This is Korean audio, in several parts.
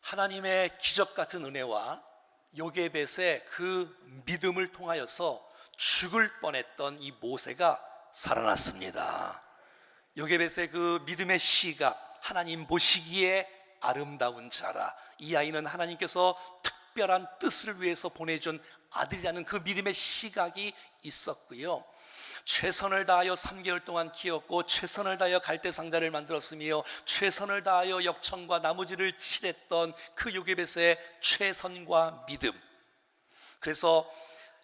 하나님의 기적 같은 은혜와 요게벳의 그 믿음을 통하여서 죽을 뻔했던 이 모세가 살아났습니다. 요게벳의 그 믿음의 시각, 하나님 보시기에 아름다운 자라. 이 아이는 하나님께서 특별한 뜻을 위해서 보내준 아들이라는 그 믿음의 시각이 있었고요. 최선을 다하여 3개월 동안 키웠고, 최선을 다하여 갈대상자를 만들었으며, 최선을 다하여 역청과 나무질을 칠했던 그 요게벳의 최선과 믿음. 그래서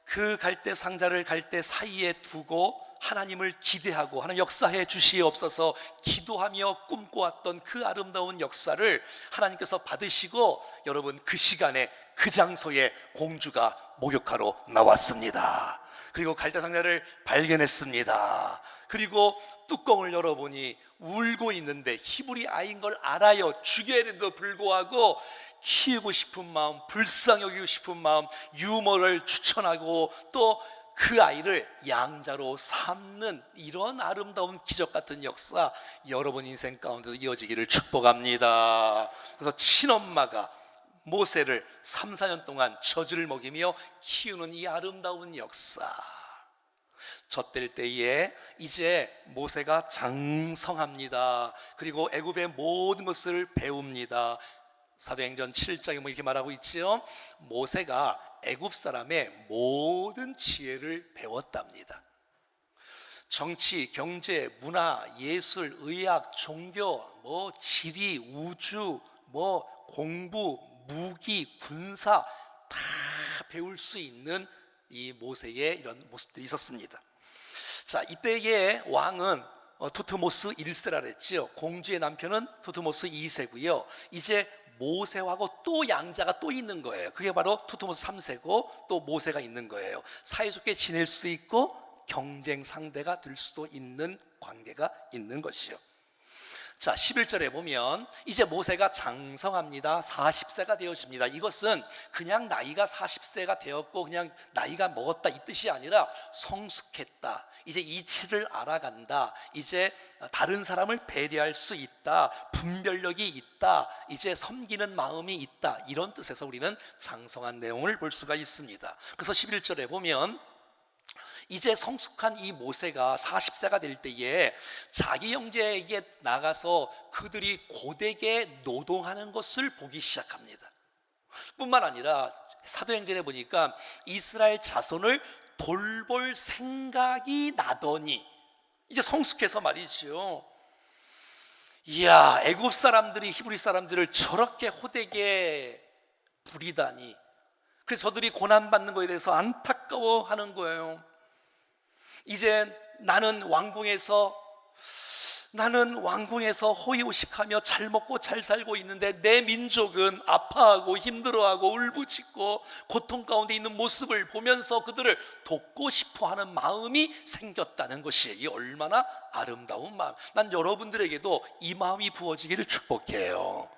그 갈대상자를 갈대 사이에 두고 하나님을 기대하고 하나님 역사해 주시옵소서 기도하며 꿈꿔왔던 그 아름다운 역사를 하나님께서 받으시고, 여러분, 그 시간에 그 장소에 공주가 목욕하러 나왔습니다. 그리고 갈대상자를 발견했습니다. 그리고 뚜껑을 열어보니 울고 있는데 히브리 아이인 걸 알아요. 죽여야 되는데도 불구하고 키우고 싶은 마음, 불쌍히 여기고 싶은 마음, 유머를 추천하고 또 그 아이를 양자로 삼는 이런 아름다운 기적 같은 역사, 여러분 인생 가운데도 이어지기를 축복합니다. 그래서 친엄마가 모세를 3, 4년 동안 젖을 먹이며 키우는 이 아름다운 역사. 젖될 때에 이제 모세가 장성합니다. 그리고 애굽의 모든 것을 배웁니다. 사도행전 7장에 뭐 이렇게 말하고 있지요. 모세가 애굽 사람의 모든 지혜를 배웠답니다. 정치, 경제, 문화, 예술, 의학, 종교, 지리, 우주, 공부, 무기, 군사 다 배울 수 있는 이 모세의 이런 모습들이 있었습니다. 자, 이때의 왕은 투트모스 1세라 그랬죠. 공주의 남편은 투트모스 2세고요. 이제 모세하고 또 양자가 또 있는 거예요. 그게 바로 투트모스 3세고 또 모세가 있는 거예요. 사이좋게 지낼 수 있고 경쟁 상대가 될 수도 있는 관계가 있는 것이요. 자, 11절에 보면 이제 모세가 장성합니다. 40세가 되어집니다. 이것은 그냥 나이가 40세가 되었고 그냥 나이가 먹었다 이 뜻이 아니라 성숙했다, 이제 이치를 알아간다, 이제 다른 사람을 배려할 수 있다, 분별력이 있다, 이제 섬기는 마음이 있다, 이런 뜻에서 우리는 장성한 내용을 볼 수가 있습니다. 그래서 11절에 보면 이제 성숙한 이 모세가 40세가 될 때에 자기 형제에게 나가서 그들이 고되게 노동하는 것을 보기 시작합니다. 뿐만 아니라 사도행전에 보니까 이스라엘 자손을 돌볼 생각이 나더니, 이제 성숙해서 말이죠. 이야, 애굽 사람들이 히브리 사람들을 저렇게 호되게 부리다니. 그래서 저들이 고난받는 것에 대해서 안타까워하는 거예요. 이제 나는 왕궁에서 호의호식하며 잘 먹고 잘 살고 있는데 내 민족은 아파하고 힘들어하고 울부짖고 고통 가운데 있는 모습을 보면서 그들을 돕고 싶어하는 마음이 생겼다는 것이에요. 이 얼마나 아름다운 마음. 난 여러분들에게도 이 마음이 부어지기를 축복해요.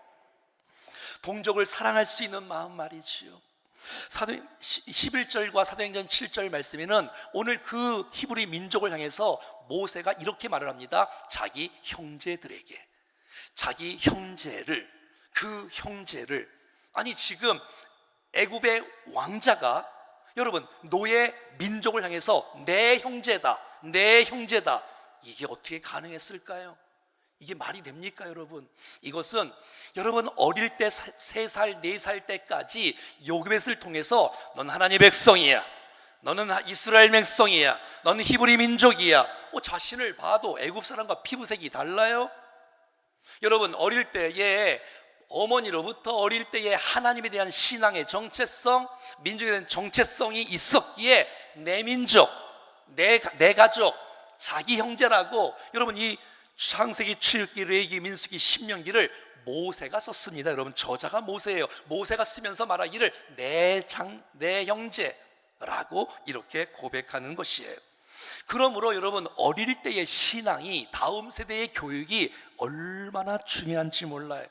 동족을 사랑할 수 있는 마음 말이지요. 11절과 사도행전 7절 말씀에는 오늘 그 히브리 민족을 향해서 모세가 이렇게 말을 합니다. 자기 형제들에게, 자기 형제를, 그 형제를, 아니 지금 애굽의 왕자가 여러분 노예 민족을 향해서 내 형제다, 내 형제다, 이게 어떻게 가능했을까요? 이게 말이 됩니까 여러분? 이것은 여러분 어릴 때 3살, 4살 때까지 요게벳을 통해서 넌 하나님의 백성이야, 너는 이스라엘 백성이야, 너는 히브리 민족이야, 자신을 봐도 애굽 사람과 피부색이 달라요? 여러분 어릴 때에 어머니로부터 어릴 때에 하나님에 대한 신앙의 정체성, 민족에 대한 정체성이 있었기에 내 민족, 내 가족, 자기 형제라고, 여러분 이 창세기, 출애굽기, 레위기, 민수기, 신명기를 모세가 썼습니다. 여러분 저자가 모세예요. 모세가 쓰면서 말하기를 내 형제라고 이렇게 고백하는 것이에요. 그러므로 여러분 어릴 때의 신앙이 다음 세대의 교육이 얼마나 중요한지 몰라요.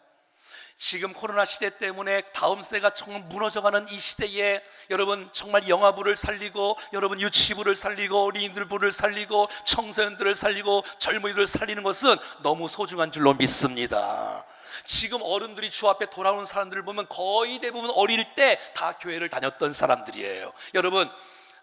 지금 코로나 시대 때문에 다음 세대가 정말 무너져가는 이 시대에 여러분 정말 영아부를 살리고 여러분 유치부를 살리고 어린이들부를 살리고 청소년들을 살리고 젊은이들을 살리는 것은 너무 소중한 줄로 믿습니다. 지금 어른들이 주 앞에 돌아오는 사람들을 보면 거의 대부분 어릴 때 다 교회를 다녔던 사람들이에요. 여러분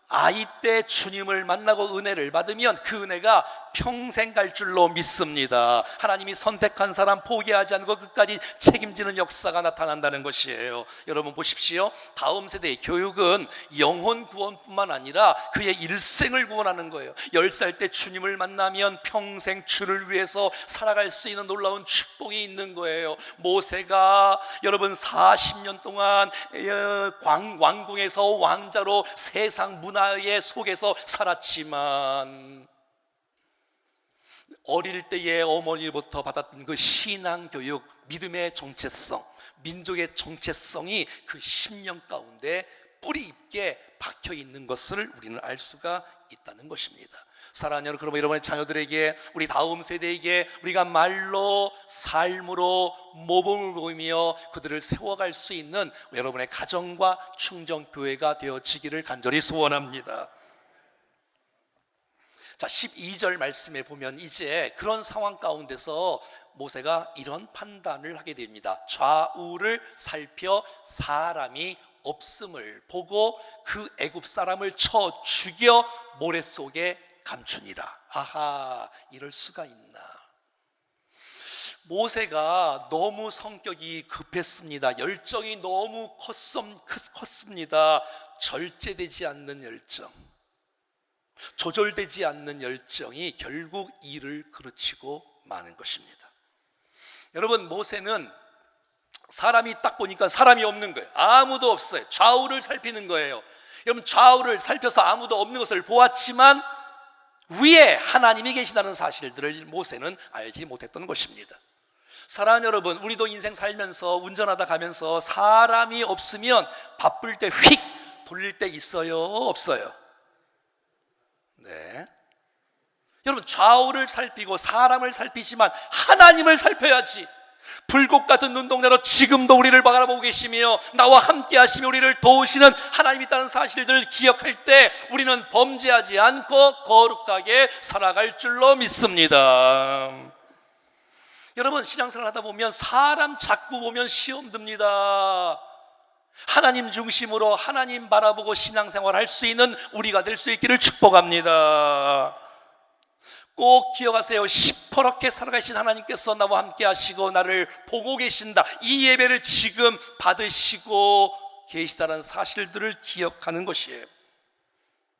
아이 때 주님을 만나고 은혜를 받으면 그 은혜가 평생 갈 줄로 믿습니다. 하나님이 선택한 사람 포기하지 않고 끝까지 책임지는 역사가 나타난다는 것이에요. 여러분 보십시오. 다음 세대의 교육은 영혼 구원뿐만 아니라 그의 일생을 구원하는 거예요. 10살 때 주님을 만나면 평생 주를 위해서 살아갈 수 있는 놀라운 축복이 있는 거예요. 모세가 여러분 40년 동안 왕궁에서 왕자로 세상 문화의 속에서 살았지만 어릴 때의 어머니로부터 받았던 그 신앙교육, 믿음의 정체성, 민족의 정체성이 그 10년 가운데 뿌리 있게 박혀 있는 것을 우리는 알 수가 있다는 것입니다. 사랑하는 여러분, 그러면 여러분의 자녀들에게, 우리 다음 세대에게 우리가 말로 삶으로 모범을 보이며 그들을 세워갈 수 있는 여러분의 가정과 충정교회가 되어지기를 간절히 소원합니다. 자, 12절 말씀에 보면 이제 그런 상황 가운데서 모세가 이런 판단을 하게 됩니다. 좌우를 살펴 사람이 없음을 보고 그 애굽 사람을 쳐 죽여 모래 속에 감추니라. 아하, 이럴 수가 있나. 모세가 너무 성격이 급했습니다. 열정이 너무 컸습니다. 절제되지 않는 열정, 조절되지 않는 열정이 결국 일을 그르치고 마는 것입니다. 여러분, 모세는 사람이 딱 보니까 사람이 없는 거예요. 아무도 없어요. 좌우를 살피는 거예요. 여러분, 좌우를 살펴서 아무도 없는 것을 보았지만 위에 하나님이 계시다는 사실들을 모세는 알지 못했던 것입니다. 사랑하는 여러분, 우리도 인생 살면서 운전하다 가면서 사람이 없으면 바쁠 때 휙 돌릴 때 있어요, 없어요? 네. 여러분, 좌우를 살피고 사람을 살피지만 하나님을 살펴야지. 불꽃 같은 눈동자로 지금도 우리를 바라보고 계시며 나와 함께 하시며 우리를 도우시는 하나님이 있다는 사실들을 기억할 때 우리는 범죄하지 않고 거룩하게 살아갈 줄로 믿습니다. 여러분, 신앙생활 하다 보면 사람 자꾸 보면 시험 듭니다. 하나님 중심으로 하나님 바라보고 신앙생활 할 수 있는 우리가 될 수 있기를 축복합니다. 꼭 기억하세요. 시퍼렇게 살아가신 하나님께서 나와 함께 하시고 나를 보고 계신다. 이 예배를 지금 받으시고 계시다는 사실들을 기억하는 것이에요.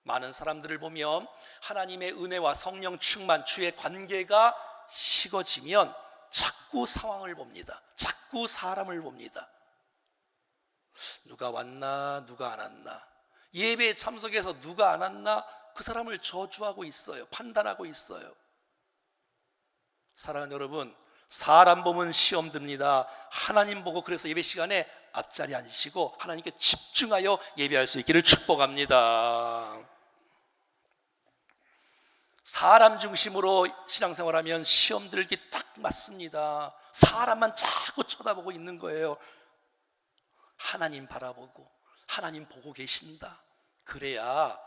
많은 사람들을 보면 하나님의 은혜와 성령 충만, 주의 관계가 식어지면 자꾸 상황을 봅니다. 자꾸 사람을 봅니다. 누가 왔나 누가 안 왔나, 예배에 참석해서 누가 안 왔나 그 사람을 저주하고 있어요. 판단하고 있어요. 사랑하는 여러분, 사람 보면 시험 듭니다. 하나님 보고 그래서 예배 시간에 앞자리 앉으시고 하나님께 집중하여 예배할 수 있기를 축복합니다. 사람 중심으로 신앙생활하면 시험 들기 딱 맞습니다. 사람만 자꾸 쳐다보고 있는 거예요. 하나님 바라보고 하나님 보고 계신다. 그래야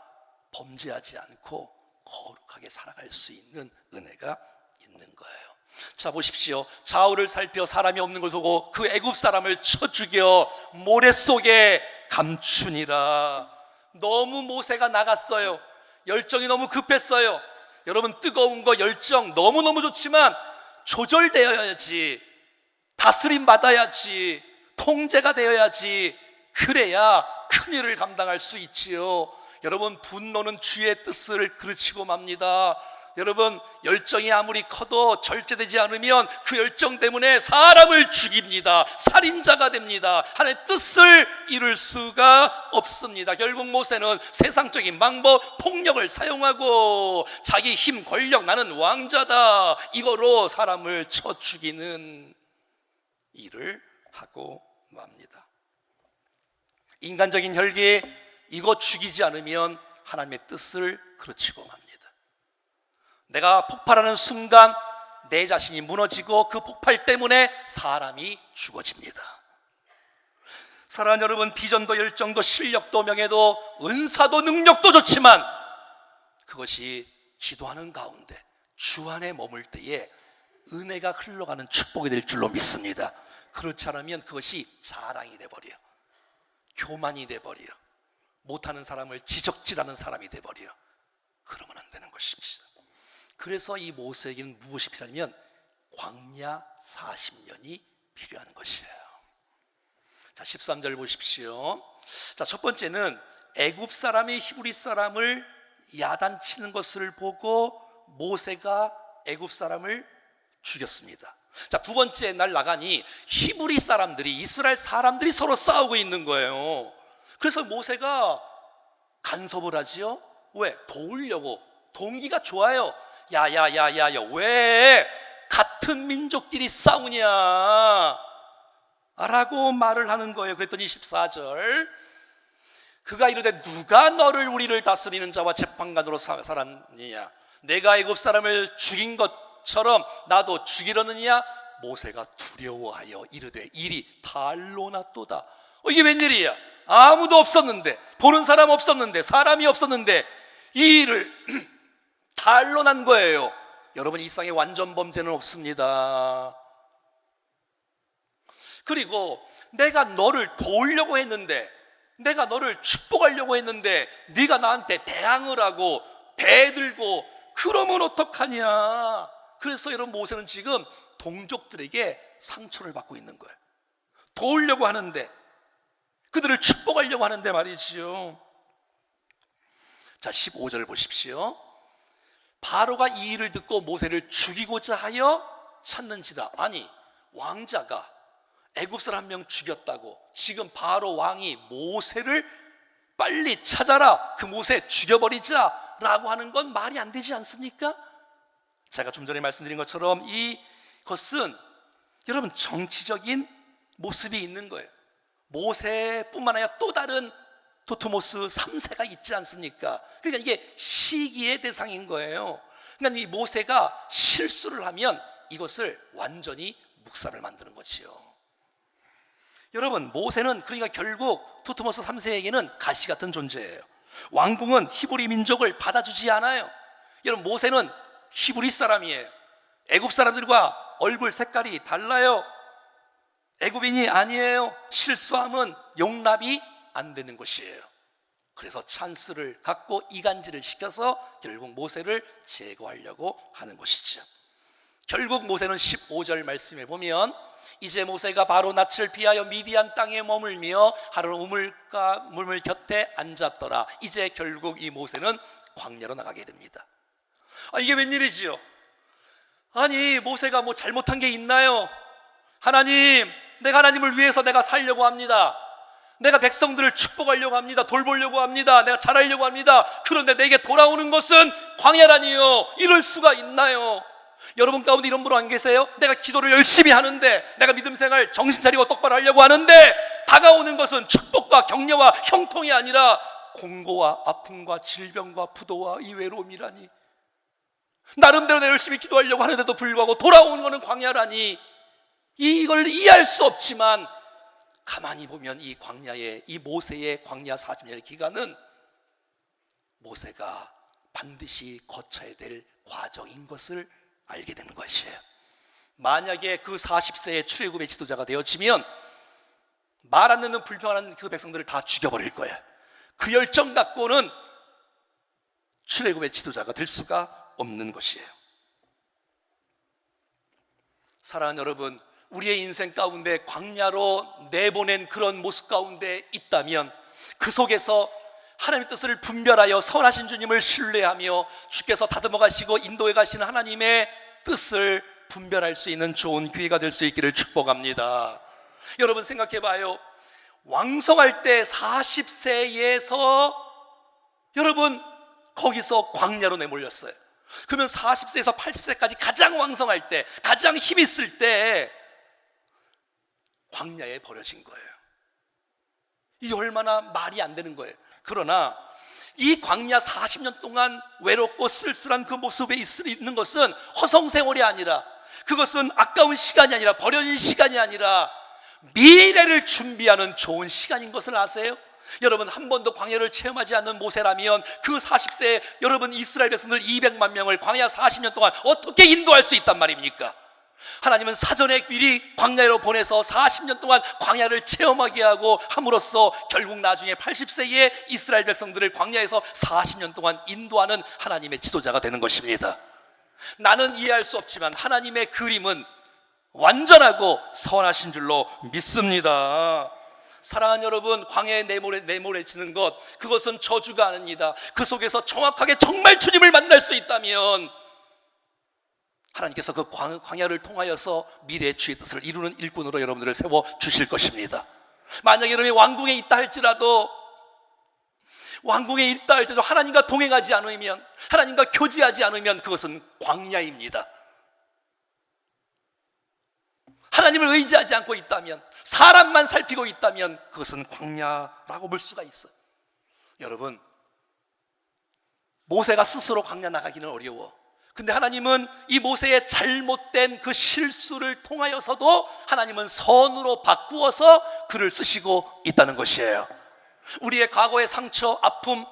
범죄하지 않고 거룩하게 살아갈 수 있는 은혜가 있는 거예요. 자, 보십시오. 좌우를 살펴 사람이 없는 걸 보고 그 애굽 사람을 쳐 죽여 모래 속에 감추니라. 너무 모세가 나갔어요. 열정이 너무 급했어요. 여러분, 뜨거운 거 열정 너무너무 좋지만 조절되어야지, 다스림 받아야지, 통제가 되어야지. 그래야 큰일을 감당할 수 있지요. 여러분, 분노는 주의 뜻을 그르치고 맙니다. 여러분, 열정이 아무리 커도 절제되지 않으면 그 열정 때문에 사람을 죽입니다. 살인자가 됩니다. 하나님의 뜻을 이룰 수가 없습니다. 결국 모세는 세상적인 방법, 폭력을 사용하고 자기 힘, 권력, 나는 왕자다, 이거로 사람을 쳐 죽이는 일을 하고 맙니다. 인간적인 혈기, 이거 죽이지 않으면 하나님의 뜻을 그르치고 맙니다. 내가 폭발하는 순간 내 자신이 무너지고 그 폭발 때문에 사람이 죽어집니다. 사랑하는 여러분, 비전도 열정도 실력도 명예도 은사도 능력도 좋지만 그것이 기도하는 가운데 주 안에 머물 때에 은혜가 흘러가는 축복이 될 줄로 믿습니다. 그렇지 않으면 그것이 자랑이 돼버려, 교만이 돼버려, 못하는 사람을 지적질하는 사람이 돼버려. 그러면 안 되는 것입니다. 그래서 이 모세에게는 무엇이 필요하냐면 광야 40년이 필요한 것이에요. 자, 13절 보십시오. 자, 첫 번째는 애굽 사람이 히브리 사람을 야단치는 것을 보고 모세가 애굽 사람을 죽였습니다. 자, 두 번째 날 나가니 히브리 사람들이, 이스라엘 사람들이 서로 싸우고 있는 거예요. 그래서 모세가 간섭을 하지요. 왜? 도우려고. 동기가 좋아요. 야야야야야, 왜 같은 민족끼리 싸우냐 라고 말을 하는 거예요. 그랬더니 14절, 그가 이르되 누가 너를 우리를 다스리는 자와 재판관으로 삼았느냐? 내가 애굽 사람을 죽인 것처럼 나도 죽이려느냐? 모세가 두려워하여 이르되 일이 달로 났도다. 이게 웬일이야? 아무도 없었는데, 보는 사람 없었는데, 사람이 없었는데 이 일을 달로 난 거예요. 여러분, 이 세상에 완전 범죄는 없습니다. 그리고 내가 너를 도우려고 했는데, 내가 너를 축복하려고 했는데 네가 나한테 대항을 하고 대들고 그러면 어떡하냐. 그래서 여러분, 모세는 지금 동족들에게 상처를 받고 있는 거예요. 도우려고 하는데, 그들을 축복하려고 하는데 말이지요. 자, 15절 보십시오. 바로가 이 일을 듣고 모세를 죽이고자 하여 찾는지라. 아니, 왕자가 애굽 사람 한 명 죽였다고 지금 바로 왕이 모세를 빨리 찾아라, 그 모세 죽여버리자 라고 하는 건 말이 안 되지 않습니까? 제가 좀 전에 말씀드린 것처럼 이것은 여러분 정치적인 모습이 있는 거예요. 모세뿐만 아니라 또 다른 도토모스 3세가 있지 않습니까? 그러니까 이게 시기의 대상인 거예요. 그러니까 이 모세가 실수를 하면 이것을 완전히 묵살을 만드는 거지요. 여러분, 모세는 그러니까 결국 도토모스 3세에게는 가시 같은 존재예요. 왕궁은 히브리 민족을 받아주지 않아요. 여러분, 모세는 히브리 사람이에요. 애굽 사람들과 얼굴 색깔이 달라요. 애굽인이 아니에요. 실수하면 용납이 안 되는 것이에요. 그래서 찬스를 갖고 이간질을 시켜서 결국 모세를 제거하려고 하는 것이죠. 결국 모세는 15절 말씀에 보면 이제 모세가 바로 낯을 피하여 미디안 땅에 머물며 하루 우물 곁에 앉았더라. 이제 결국 이 모세는 광야로 나가게 됩니다. 이게 웬일이지요? 아니, 모세가 뭐 잘못한 게 있나요? 하나님, 내가 하나님을 위해서 내가 살려고 합니다. 내가 백성들을 축복하려고 합니다. 돌보려고 합니다. 내가 잘하려고 합니다. 그런데 내게 돌아오는 것은 광야라니요. 이럴 수가 있나요? 여러분 가운데 이런 분 안 계세요? 내가 기도를 열심히 하는데, 내가 믿음 생활 정신 차리고 똑바로 하려고 하는데 다가오는 것은 축복과 격려와 형통이 아니라 공고와 아픔과 질병과 부도와 이 외로움이라니. 나름대로 내가 열심히 기도하려고 하는데도 불구하고 돌아오는 것은 광야라니. 이걸 이해할 수 없지만 가만히 보면 이 광야의, 이 모세의 광야 40년의 기간은 모세가 반드시 거쳐야 될 과정인 것을 알게 되는 것이에요. 만약에 그 40세의 출애굽의 지도자가 되어지면 말 안 듣는 불평하는 그 백성들을 다 죽여버릴 거예요. 그 열정 갖고는 출애굽의 지도자가 될 수가 없는 것이에요. 사랑하는 여러분, 우리의 인생 가운데 광야로 내보낸 그런 모습 가운데 있다면 그 속에서 하나님의 뜻을 분별하여 선하신 주님을 신뢰하며 주께서 다듬어 가시고 인도해 가시는 하나님의 뜻을 분별할 수 있는 좋은 기회가 될 수 있기를 축복합니다. 여러분 생각해 봐요. 왕성할 때 40세에서 여러분 거기서 광야로 내몰렸어요. 그러면 40세에서 80세까지 가장 왕성할 때, 가장 힘 있을 때 광야에 버려진 거예요. 이 얼마나 말이 안 되는 거예요. 그러나 이 광야 40년 동안 외롭고 쓸쓸한 그 모습에 있는 것은 허송세월이 아니라 그것은 아까운 시간이 아니라, 버려진 시간이 아니라 미래를 준비하는 좋은 시간인 것을 아세요? 여러분, 한 번도 광야를 체험하지 않는 모세라면 그 40세에 여러분 이스라엘 백성들 200만 명을 광야 40년 동안 어떻게 인도할 수 있단 말입니까? 하나님은 사전에 미리 광야로 보내서 40년 동안 광야를 체험하게 하고 함으로써 결국 나중에 80세에 이스라엘 백성들을 광야에서 40년 동안 인도하는 하나님의 지도자가 되는 것입니다. 나는 이해할 수 없지만 하나님의 그림은 완전하고 선하신 줄로 믿습니다. 사랑하는 여러분, 광야에 내몰아지는 것, 그것은 저주가 아닙니다. 그 속에서 정확하게 정말 주님을 만날 수 있다면 하나님께서 그 광야를 통하여서 미래의 주의 뜻을 이루는 일꾼으로 여러분들을 세워주실 것입니다. 만약에 여러분이 왕궁에 있다 할지라도, 왕궁에 있다 할 때도 하나님과 동행하지 않으면, 하나님과 교제하지 않으면 그것은 광야입니다. 하나님을 의지하지 않고 있다면, 사람만 살피고 있다면 그것은 광야라고 볼 수가 있어요. 여러분, 모세가 스스로 광야 나가기는 어려워. 근데 하나님은 이 모세의 잘못된 그 실수를 통하여서도 하나님은 선으로 바꾸어서 그를 쓰시고 있다는 것이에요. 우리의 과거의 상처, 아픔,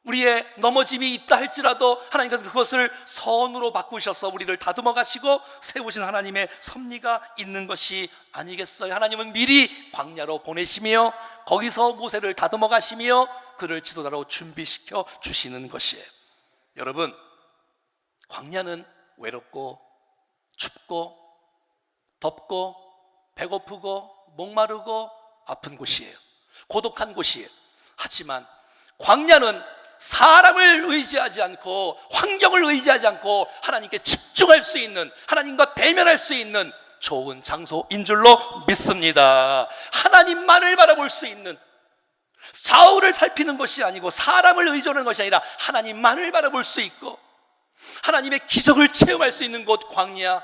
우리의 넘어짐이 있다 할지라도 하나님께서 그것을 선으로 바꾸셔서 우리를 다듬어 가시고 세우신 하나님의 섭리가 있는 것이 아니겠어요? 하나님은 미리 광야로 보내시며 거기서 모세를 다듬어 가시며 그를 지도자로 준비시켜 주시는 것이에요. 여러분, 광야는 외롭고 춥고 덥고 배고프고 목마르고 아픈 곳이에요. 고독한 곳이에요. 하지만 광야는 사람을 의지하지 않고 환경을 의지하지 않고 하나님께 집중할 수 있는, 하나님과 대면할 수 있는 좋은 장소인 줄로 믿습니다. 하나님만을 바라볼 수 있는, 좌우를 살피는 것이 아니고 사람을 의존하는 것이 아니라 하나님만을 바라볼 수 있고 하나님의 기적을 체험할 수 있는 곳 광야.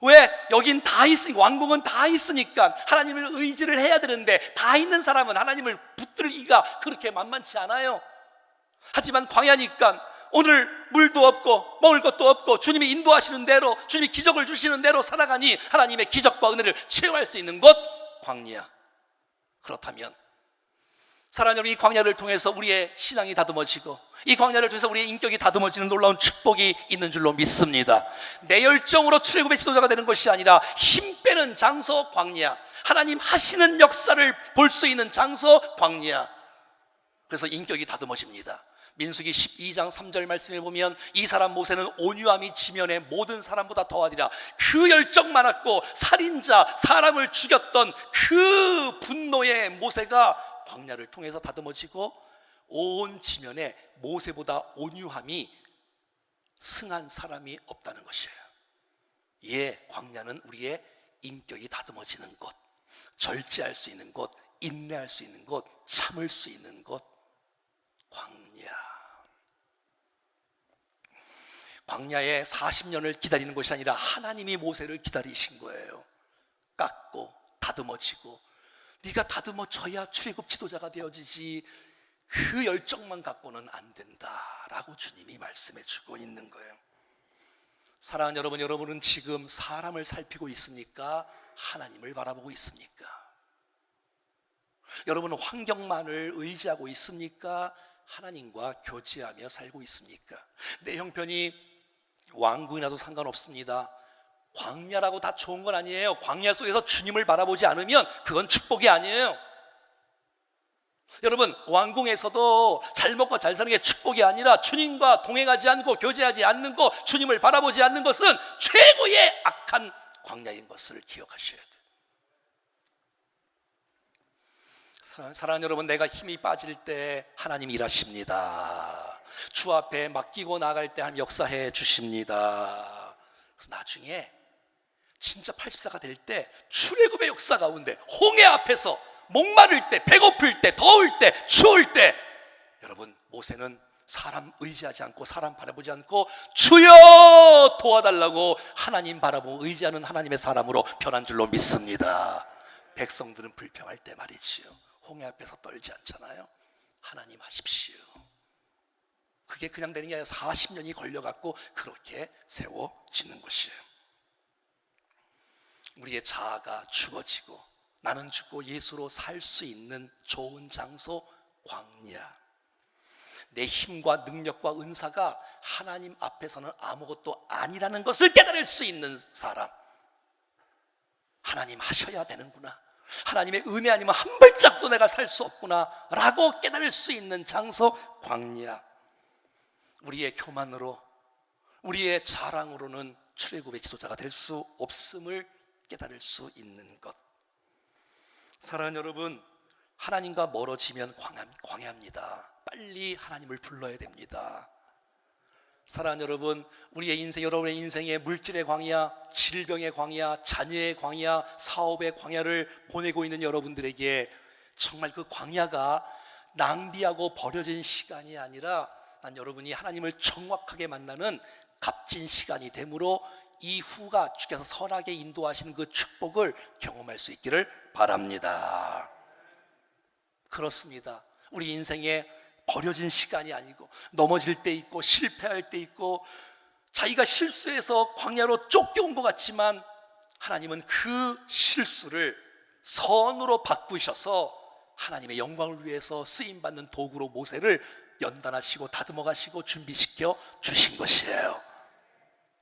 왜? 여긴 다 있으니까, 왕궁은 다 있으니까 하나님을 의지를 해야 되는데 다 있는 사람은 하나님을 붙들기가 그렇게 만만치 않아요. 하지만 광야니까 오늘 물도 없고 먹을 것도 없고 주님이 인도하시는 대로, 주님이 기적을 주시는 대로 살아가니 하나님의 기적과 은혜를 체험할 수 있는 곳 광야. 그렇다면 사랑하는 여러분, 이 광야를 통해서 우리의 신앙이 다듬어지고 이 광야를 통해서 우리의 인격이 다듬어지는 놀라운 축복이 있는 줄로 믿습니다. 내 열정으로 출애굽의 지도자가 되는 것이 아니라 힘 빼는 장소 광야, 하나님 하시는 역사를 볼 수 있는 장소 광야. 그래서 인격이 다듬어집니다. 민수기 12장 3절 말씀에 보면 이 사람 모세는 온유함이 지면의 모든 사람보다 더하리라. 그 열정 많았고 살인자, 사람을 죽였던 그 분노의 모세가 광야를 통해서 다듬어지고 온 지면에 모세보다 온유함이 승한 사람이 없다는 것이에요. 예, 광야는 우리의 인격이 다듬어지는 곳, 절제할 수 있는 곳, 인내할 수 있는 곳, 참을 수 있는 곳, 광야. 광야에 40년을 기다리는 것이 아니라 하나님이 모세를 기다리신 거예요. 깎고 다듬어지고, 네가 다듬어져야 출애굽 지도자가 되어지지 그 열정만 갖고는 안 된다라고 주님이 말씀해 주고 있는 거예요. 사랑하는 여러분, 여러분은 지금 사람을 살피고 있습니까? 하나님을 바라보고 있습니까? 여러분은 환경만을 의지하고 있습니까? 하나님과 교제하며 살고 있습니까? 내 형편이 왕궁이라도 상관없습니다. 광야라고 다 좋은 건 아니에요. 광야 속에서 주님을 바라보지 않으면 그건 축복이 아니에요. 여러분, 왕궁에서도 잘 먹고 잘 사는 게 축복이 아니라 주님과 동행하지 않고 교제하지 않는 것, 주님을 바라보지 않는 것은 최고의 악한 광야인 것을 기억하셔야 돼요. 사랑하는 여러분, 내가 힘이 빠질 때 하나님 일하십니다. 주 앞에 맡기고 나갈 때 하나님 역사해 주십니다. 그래서 나중에 진짜 80세가 될 때 출애굽의 역사 가운데 홍해 앞에서 목마를 때, 배고플 때, 더울 때, 추울 때, 여러분, 모세는 사람 의지하지 않고 사람 바라보지 않고 주여 도와달라고 하나님 바라보고 의지하는 하나님의 사람으로 변한 줄로 믿습니다. 백성들은 불평할 때 말이지요, 홍해 앞에서 떨지 않잖아요. 하나님 하십시오. 그게 그냥 되는 게 아니라 40년이 걸려갖고 그렇게 세워지는 것이에요. 우리의 자아가 죽어지고 나는 죽고 예수로 살 수 있는 좋은 장소, 광야. 내 힘과 능력과 은사가 하나님 앞에서는 아무것도 아니라는 것을 깨달을 수 있는 사람. 하나님 하셔야 되는구나, 하나님의 은혜 아니면 한 발짝도 내가 살 수 없구나 라고 깨달을 수 있는 장소, 광야. 우리의 교만으로, 우리의 자랑으로는 출애굽의 지도자가 될 수 없음을 깨달을 수 있는 것. 사랑하는 여러분, 하나님과 멀어지면 광야입니다. 빨리 하나님을 불러야 됩니다. 사랑하는 여러분, 우리의 인생, 여러분의 인생에 물질의 광야, 질병의 광야, 자녀의 광야, 사업의 광야를 보내고 있는 여러분들에게 정말 그 광야가 낭비하고 버려진 시간이 아니라 난 여러분이 하나님을 정확하게 만나는 값진 시간이 되므로 이후가 주께서 선하게 인도하시는 그 축복을 경험할 수 있기를 바랍니다. 그렇습니다. 우리 인생에 버려진 시간이 아니고 넘어질 때 있고 실패할 때 있고 자기가 실수해서 광야로 쫓겨온 것 같지만 하나님은 그 실수를 선으로 바꾸셔서 하나님의 영광을 위해서 쓰임받는 도구로 모세를 연단하시고 다듬어 가시고 준비시켜 주신 것이에요.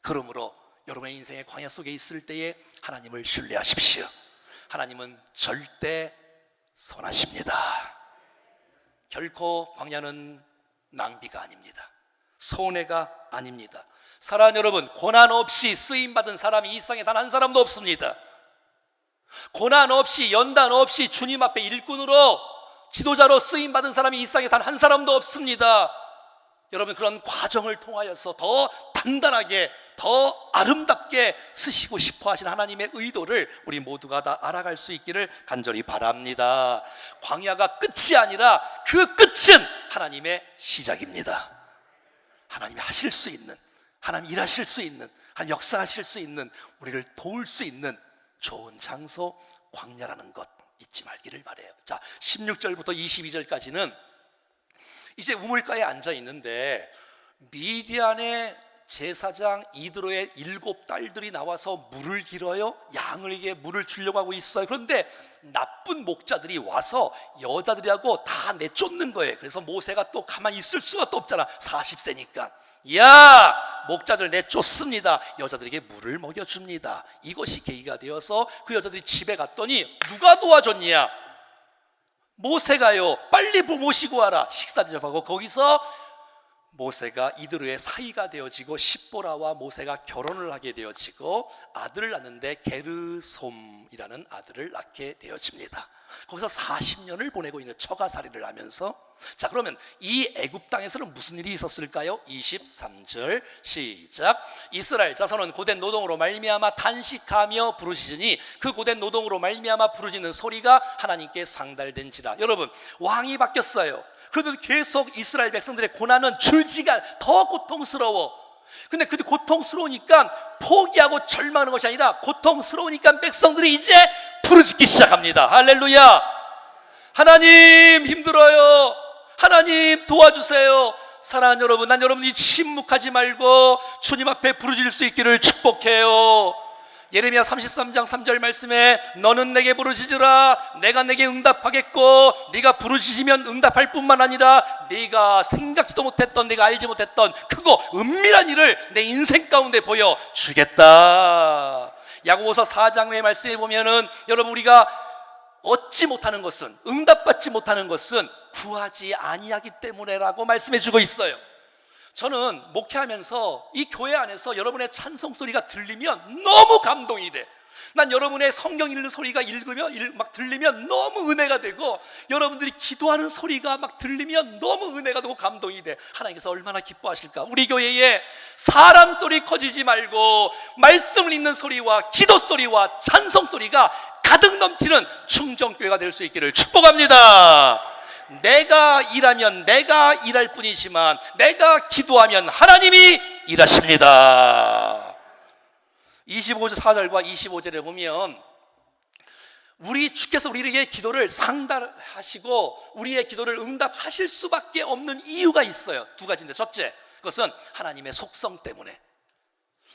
그러므로 여러분의 인생의 광야 속에 있을 때에 하나님을 신뢰하십시오. 하나님은 절대 선하십니다. 결코 광야는 낭비가 아닙니다. 손해가 아닙니다. 사랑하는 여러분, 고난 없이 쓰임받은 사람이 이 세상에 단 한 사람도 없습니다. 고난 없이, 연단 없이 주님 앞에 일꾼으로, 지도자로 쓰임받은 사람이 이 세상에 단 한 사람도 없습니다. 여러분, 그런 과정을 통하여서 더 단단하게, 더 아름답게 쓰시고 싶어 하시는 하나님의 의도를 우리 모두가 다 알아갈 수 있기를 간절히 바랍니다. 광야가 끝이 아니라 그 끝은 하나님의 시작입니다. 하나님이 하실 수 있는, 하나님 일하실 수 있는, 하나님 역사하실 수 있는, 우리를 도울 수 있는 좋은 장소, 광야라는 것 잊지 말기를 바라요. 자, 16절부터 22절까지는 이제 우물가에 앉아 있는데 미디안의 제사장 이드로의 7 딸들이 나와서 물을 길어요. 양에게 물을 주려고 하고 있어요. 그런데 나쁜 목자들이 와서 여자들하고 다 내쫓는 거예요. 그래서 모세가 또 가만히 있을 수가 또 없잖아. 40세니까 야, 목자들 내쫓습니다. 여자들에게 물을 먹여줍니다. 이것이 계기가 되어서 그 여자들이 집에 갔더니 누가 도와줬냐? 모세가요. 빨리 모시고 와라. 식사 대접하고 거기서 모세가 이드로의 사이가 되어지고 십보라와 모세가 결혼을 하게 되어지고 아들을 낳는데 게르솜이라는 아들을 낳게 되어집니다. 거기서 40년을 보내고 있는 처가살이를 하면서, 자, 그러면 이 애굽 땅에서는 무슨 일이 있었을까요? 23절 시작. 이스라엘 자손은 고된 노동으로 말미암아 단식하며 부르짖으니 그 고된 노동으로 말미암아 부르짖는 소리가 하나님께 상달된지라. 여러분, 왕이 바뀌었어요. 그래도 계속 이스라엘 백성들의 고난은 줄지가 더 고통스러워. 근데 그 고통스러우니까 포기하고 절망하는 것이 아니라 고통스러우니까 백성들이 이제 부르짖기 시작합니다. 할렐루야. 하나님 힘들어요. 하나님 도와주세요. 사랑하는 여러분, 난 여러분이 침묵하지 말고 주님 앞에 부르짖을 수 있기를 축복해요. 예레미야 33장 3절 말씀에 너는 내게 부르짖으라 내가 내게 응답하겠고, 네가 부르짖으면 응답할 뿐만 아니라 네가 생각지도 못했던, 네가 알지 못했던 크고 은밀한 일을 내 인생 가운데 보여주겠다. 야고보서 4장의 말씀에 보면은 여러분, 우리가 얻지 못하는 것은, 응답받지 못하는 것은 구하지 아니하기 때문에라고 말씀해 주고 있어요. 저는 목회하면서 이 교회 안에서 여러분의 찬송 소리가 들리면 너무 감동이 돼. 난 여러분의 성경 읽는 소리가 막 들리면 너무 은혜가 되고, 여러분들이 기도하는 소리가 막 들리면 너무 은혜가 되고 감동이 돼. 하나님께서 얼마나 기뻐하실까. 우리 교회에 사람 소리 커지지 말고 말씀을 읽는 소리와 기도 소리와 찬송 소리가 가득 넘치는 충정교회가 될 수 있기를 축복합니다. 내가 일하면 내가 일할 뿐이지만 내가 기도하면 하나님이 일하십니다. 24절과 25절에 보면 우리 주께서 우리에게 기도를 상달하시고 우리의 기도를 응답하실 수밖에 없는 이유가 있어요. 두 가지인데, 첫째, 그것은 하나님의 속성 때문에.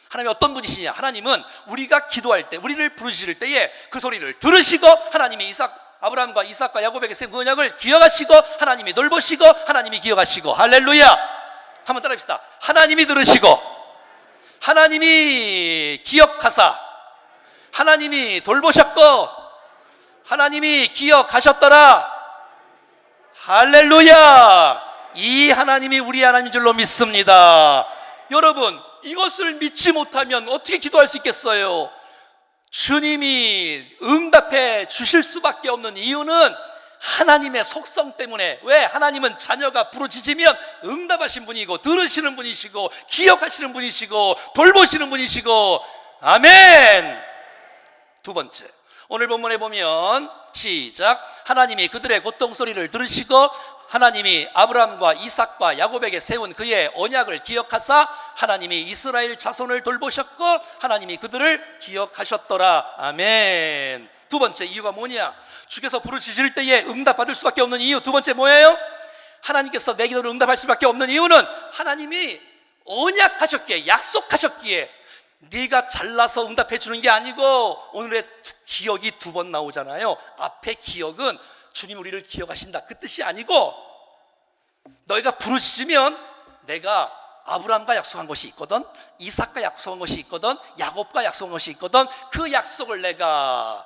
하나님이 어떤 분이시냐? 하나님은 우리가 기도할 때, 우리를 부르실 때에 그 소리를 들으시고, 하나님이 아브라함과 이삭과 야곱에게 세운 그 언약을 기억하시고, 하나님이 돌보시고, 하나님이 기억하시고. 할렐루야. 한번 따라합시다. 하나님이 들으시고, 하나님이 기억하사, 하나님이 돌보셨고, 하나님이 기억하셨더라. 할렐루야. 이 하나님이 우리 하나님인 줄로 믿습니다. 여러분, 이것을 믿지 못하면 어떻게 기도할 수 있겠어요? 주님이 응답해 주실 수밖에 없는 이유는 하나님의 속성 때문에. 왜? 하나님은 자녀가 부르짖으면 응답하신 분이고, 들으시는 분이시고, 기억하시는 분이시고, 돌보시는 분이시고. 아멘. 두 번째, 오늘 본문에 보면 시작. 하나님이 그들의 고통 소리를 들으시고, 하나님이 아브라함과 이삭과 야곱에게 세운 그의 언약을 기억하사, 하나님이 이스라엘 자손을 돌보셨고, 하나님이 그들을 기억하셨더라. 아멘. 두 번째 이유가 뭐냐? 주께서 부르짖을 때에 응답받을 수밖에 없는 이유, 두 번째 뭐예요? 하나님께서 내 기도를 응답할 수밖에 없는 이유는 하나님이 언약하셨기에, 약속하셨기에. 네가 잘나서 응답해 주는 게 아니고, 오늘의 기억이 두 번 나오잖아요. 앞에 기억은 주님 우리를 기억하신다, 그 뜻이 아니고, 너희가 부르짖으면 내가 아브라함과 약속한 것이 있거든, 이삭과 약속한 것이 있거든, 야곱과 약속한 것이 있거든, 그 약속을 내가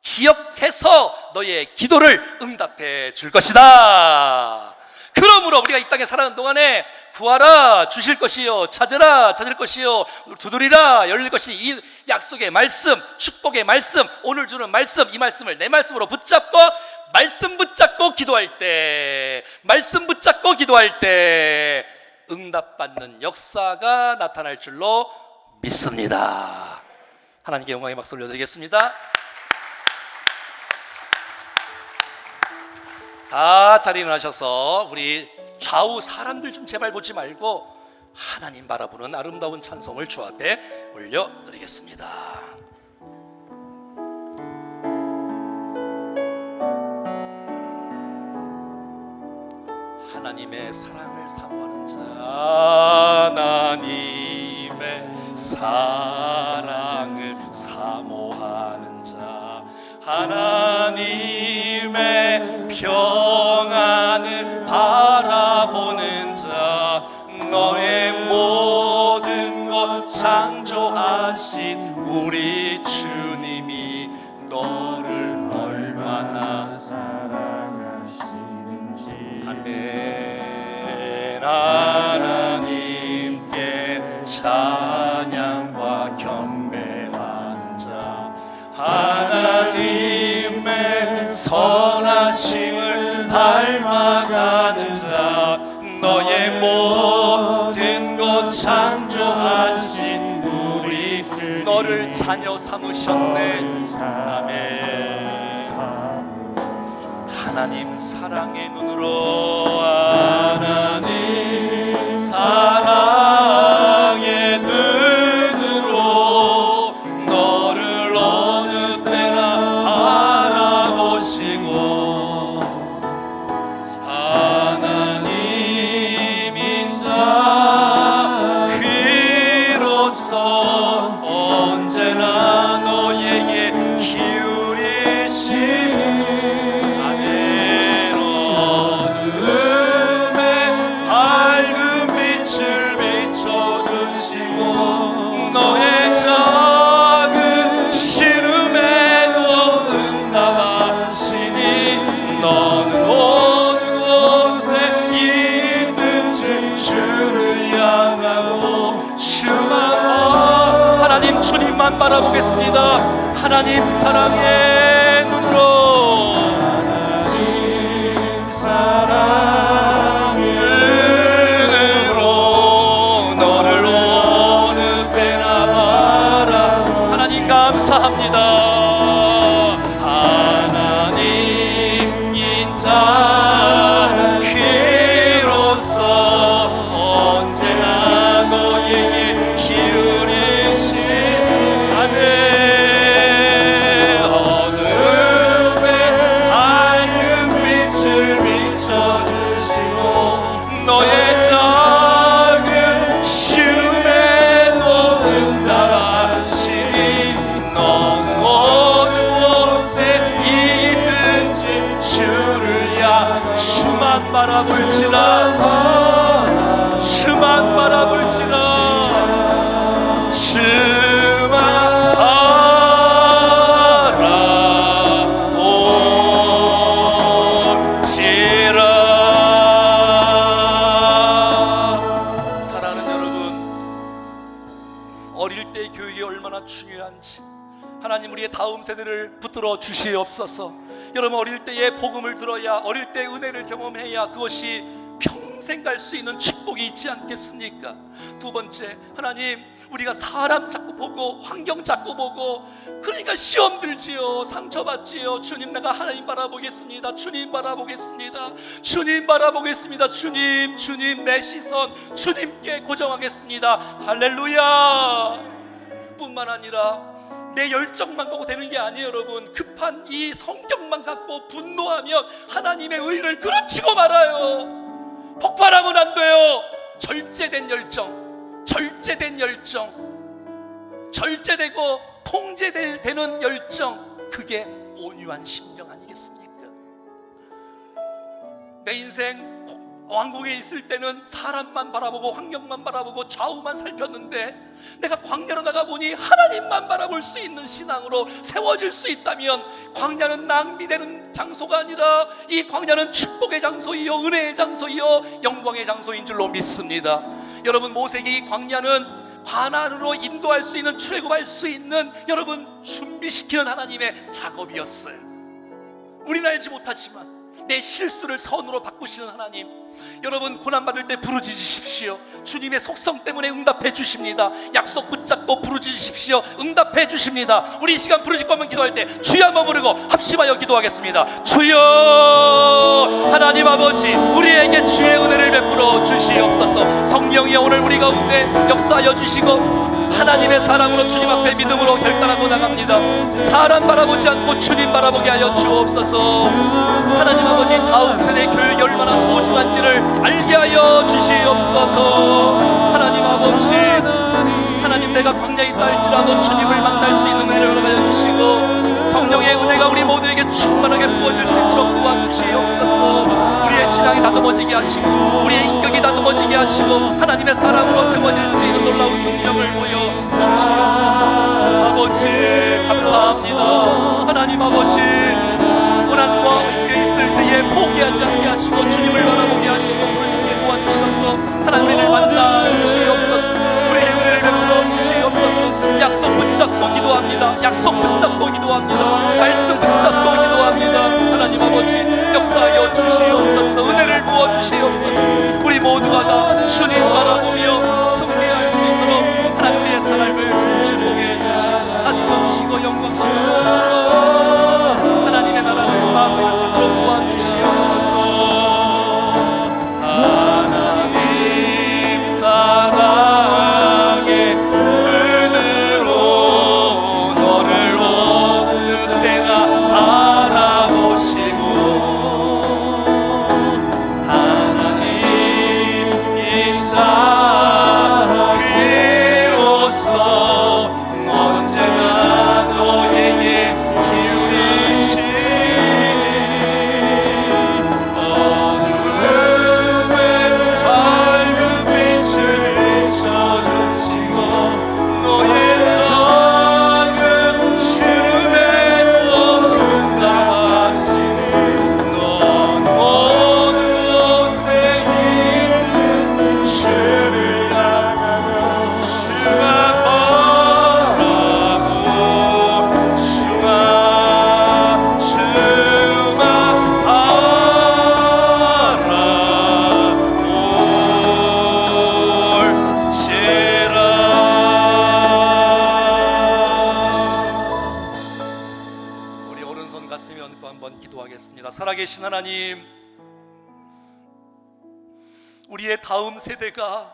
기억해서 너의 기도를 응답해 줄 것이다. 그러므로 우리가 이 땅에 살아가는 동안에 구하라 주실 것이요, 찾으라 찾을 것이요, 두드리라 열릴 것이, 이 약속의 말씀, 축복의 말씀, 오늘 주는 말씀, 이 말씀을 내 말씀으로 붙잡고, 말씀 붙잡고 기도할 때, 말씀 붙잡고 기도할 때 응답받는 역사가 나타날 줄로 믿습니다. 하나님께 영광의 박수 올려드리겠습니다. 다 자리 일어나셔서 우리 좌우 사람들 좀 제발 보지 말고 하나님 바라보는 아름다운 찬송을 주 앞에 올려드리겠습니다. 하나님의 사랑을 사모하는 자, 하나님의 사랑을 사모하는 자, 하나님의 평안을 바라보는 자, 너의 모든 것 창조하신 우리 주님이 너를 얼마나 사랑하시는지. 아멘. 하나님께 찬양과 경배하는 자, 하나님의 선하심을 닮아가는 자, 너의 모든 것 창조하신 우리 너를 자녀 삼으셨네. 아멘. 하나님 사랑의 눈으로, 하나님 사랑의 눈으로 너를 어느 때나 바라보시고, 하나님인 자 귀로서 언제나 너에게 기울이시니. 아멘. 어둠에 밝은 빛을 비춰주시고, 너의 작은 시름에도 응답하시니, 너는 어느 곳에 있든지 주를 향하고 주만, 하나님 주님만 바라보겠습니다. 하나님 사랑의 눈으로, 하나님 사랑의 눈으로 너를 어느 때나 바라. 하나님 감사합니다. 하나님인 자 귀로서 언제나 너에게 기울이신. 아멘. 어둠에 밝은 빛을 비춰주시고, 너의 작은 시름에도 주만 바라볼지라 주만 바라볼지라 주만 바라볼지라. 사랑하는 여러분, 어릴 때 교육이 얼마나 중요한지 하나님 우리의 다음 세대를 붙들어 주시옵소서. 여러분, 어릴 때에 복음을 들어야, 어릴 때 은혜를 경험해야 그것이 평생 갈 수 있는 축복이 있지 않겠습니까? 두 번째, 하나님 우리가 사람 자꾸 보고 환경 자꾸 보고 그러니까 시험 들지요, 상처받지요. 주님, 내가 하나님 바라보겠습니다. 주님 바라보겠습니다. 주님 바라보겠습니다. 주님, 주님, 내 시선 주님께 고정하겠습니다. 할렐루야. 뿐만 아니라 내 열정만 보고 되는 게 아니에요. 여러분, 급한 이 성격만 갖고 분노하면 하나님의 의를 그르치고 말아요. 폭발하면 안 돼요. 절제된 열정, 절제된 열정, 절제되고 통제되는 열정, 그게 온유한 심령 아니겠습니까? 내 인생 왕궁에 있을 때는 사람만 바라보고 환경만 바라보고 좌우만 살폈는데, 내가 광야로 나가보니 하나님만 바라볼 수 있는 신앙으로 세워질 수 있다면, 광야는 낭비되는 장소가 아니라 이 광야는 축복의 장소이요 은혜의 장소이요 영광의 장소인 줄로 믿습니다. 여러분, 모세에게 이 광야는 가나안으로 인도할 수 있는, 출애굽할 수 있는, 여러분, 준비시키는 하나님의 작업이었어요. 우리는 알지 못하지만 내 실수를 선으로 바꾸시는 하나님, 여러분, 고난받을 때 부르짖으십시오. 주님의 속성 때문에 응답해 주십니다. 약속 붙잡고 부르짖으십시오. 응답해 주십니다. 우리 이 시간 부르짖고 한번 기도할 때 주여 한번 부르고 합심하여 기도하겠습니다. 주여, 하나님 아버지, 우리에게 주의 은혜를 베풀어 주시옵소서. 성령이여, 오늘 우리 가운데 역사하여 주시고 하나님의 사랑으로 주님 앞에 믿음으로 결단하고 나갑니다. 사람 바라보지 않고 주님 바라보게 하여 주옵소서. 하나님 아버지, 다음 세대 교육이 얼마나 소중한지를 알게 하여 주시옵소서. 하나님 아버지, 하나님, 내가 광야에 있다 할지라도 주님을 만날 수 있는 은혜를 허락하여 주시고 성령의 은혜가 우리 모두에게 충만하게 부어질 수 있도록 도와주시옵소서. 우리의 신앙이 다듬어지게 하시고 우리의 인격이 다듬어지게 하시고 하나님의 사랑으로 세워질 수 있는 놀라운 능력을 보여주시옵소서. 아버지, 감사합니다. 하나님 아버지, 고난과 위기에 있을 때에 포기하지 않게 하시고 주님을 바라보게 하시고 부르짖게 도와주셔서 하나님, 우리를 만나 주시옵소서. 우리에게 은혜를 베풀어 주시옵소서. 약속 붙잡고 기도합니다. 약속 붙잡고 기도합니다. 말씀 붙잡고 기도합니다. 하나님 아버지, 역사하여 주시옵소서. 은혜를 부어 주시옵소서. 우리 모두가 다 주님 바라보며 승리할 수 있도록 하나님, 우리의 삶을 축복해 주시고 가슴 아프시고 영광 주시고 하나님의 나라를 마음을 주도록 도와주시옵소서. 하나님 사랑의 은혜로 너를 어느 때나 바라보시고 하나님 인자 그로서 언제나 너에게 살아계신 하나님, 우리의 다음 세대가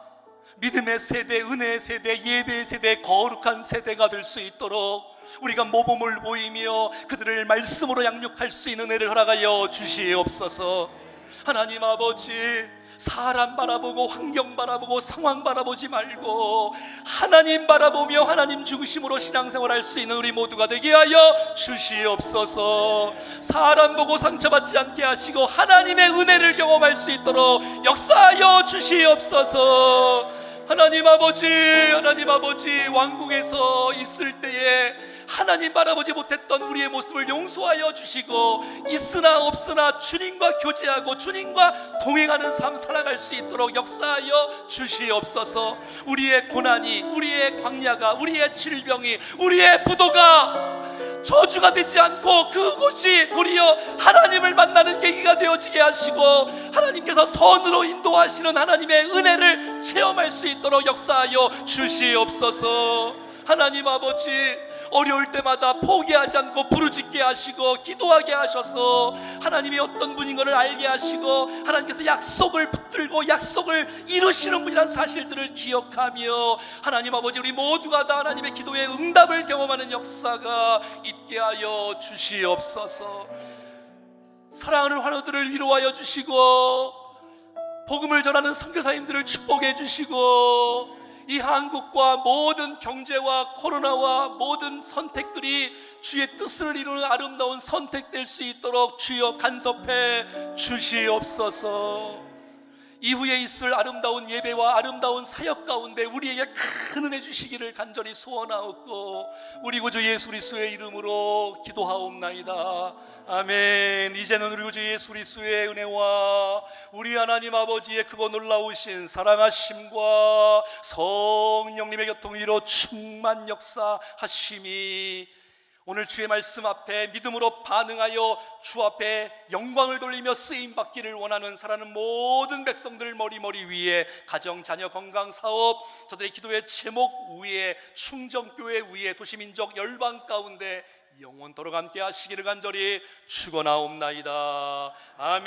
믿음의 세대, 은혜의 세대, 예배의 세대, 거룩한 세대가 될 수 있도록 우리가 모범을 보이며 그들을 말씀으로 양육할 수 있는 은혜를 허락하여 주시옵소서. 하나님 아버지, 사람 바라보고 환경 바라보고 상황 바라보지 말고 하나님 바라보며 하나님 중심으로 신앙생활할 수 있는 우리 모두가 되게 하여 주시옵소서. 사람 보고 상처받지 않게 하시고 하나님의 은혜를 경험할 수 있도록 역사하여 주시옵소서. 하나님 아버지, 하나님 아버지, 왕국에서 있을 때에 하나님 바라보지 못했던 우리의 모습을 용서하여 주시고 있으나 없으나 주님과 교제하고 주님과 동행하는 삶 살아갈 수 있도록 역사하여 주시옵소서. 우리의 고난이, 우리의 광야가, 우리의 질병이, 우리의 부도가 저주가 되지 않고 그곳이 도리어 하나님을 만나는 계기가 되어지게 하시고 하나님께서 선으로 인도하시는 하나님의 은혜를 체험할 수 있도록 역사하여 주시옵소서. 하나님 아버지, 어려울 때마다 포기하지 않고 부르짖게 하시고 기도하게 하셔서 하나님이 어떤 분인 것을 알게 하시고 하나님께서 약속을 붙들고 약속을 이루시는 분이라는 사실들을 기억하며 하나님 아버지, 우리 모두가 다 하나님의 기도에 응답을 경험하는 역사가 있게 하여 주시옵소서. 사랑하는 환우들을 위로하여 주시고 복음을 전하는 선교사님들을 축복해 주시고 이 한국과 모든 경제와 코로나와 모든 선택들이 주의 뜻을 이루는 아름다운 선택될 수 있도록 주여 간섭해 주시옵소서. 이후에 있을 아름다운 예배와 아름다운 사역 가운데 우리에게 큰 은혜 주시기를 간절히 소원하옵고 우리 구주 예수 그리스도의 이름으로 기도하옵나이다. 아멘. 이제는 우리 구주 예수 그리스도의 은혜와 우리 하나님 아버지의 크고 놀라우신 사랑하심과 성령님의 교통위로 충만 역사하심이 오늘 주의 말씀 앞에 믿음으로 반응하여 주 앞에 영광을 돌리며 쓰임받기를 원하는 사랑하는 모든 백성들 머리 위에 가정, 자녀, 건강, 사업, 저들의 기도의 제목 위에 충정교회 위에 도시민족 열방 가운데 영원토록 함께 하시기를 간절히 축원하옵나이다. 아멘.